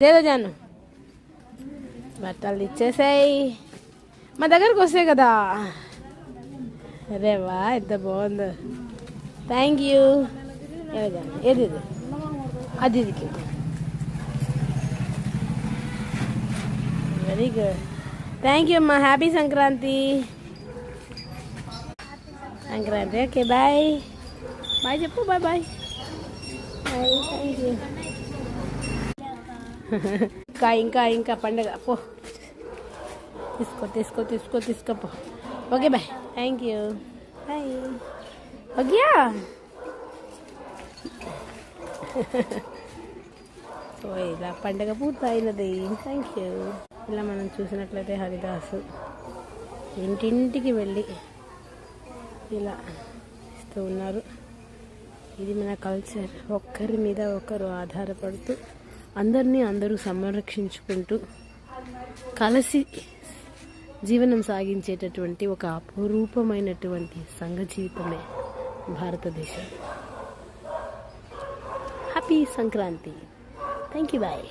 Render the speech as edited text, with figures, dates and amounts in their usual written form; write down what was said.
లేదో జాను బట్టలు ఇచ్చేసాయి మా దగ్గరకు వస్తాయి కదా. అరే వా ఎంత బాగుందో. Thank you. ఏది ఇది అది ఇది వెరీ గుడ్. థ్యాంక్ యూ అమ్మా. Happy Sankranti. Sankranti okay bye bye చెప్పు. Bye bye bye. Thank you. ఇంకా ఇంకా పండగ పో. తీసుకోపో. Okay bye. Thank you. Bye. ఓకేయా. సో ఇలా పండగ పూర్తయినది. Thank you. ఇలా మనం చూసినట్లయితే హరిదాసు ఇంటింటికి వెళ్ళి ఇలా ఇస్తూ ఉన్నారు. ఇది మన కల్చర్. ఒక్కరి మీద ఒకరు ఆధారపడుతూ అందరూ సంరక్షించుకుంటూ కలిసి జీవనం సాగించేటటువంటి ఒక అపురూపమైనటువంటి సంఘ జీవితమే భారతదేశం. Happy Sankranti. Thank you bye.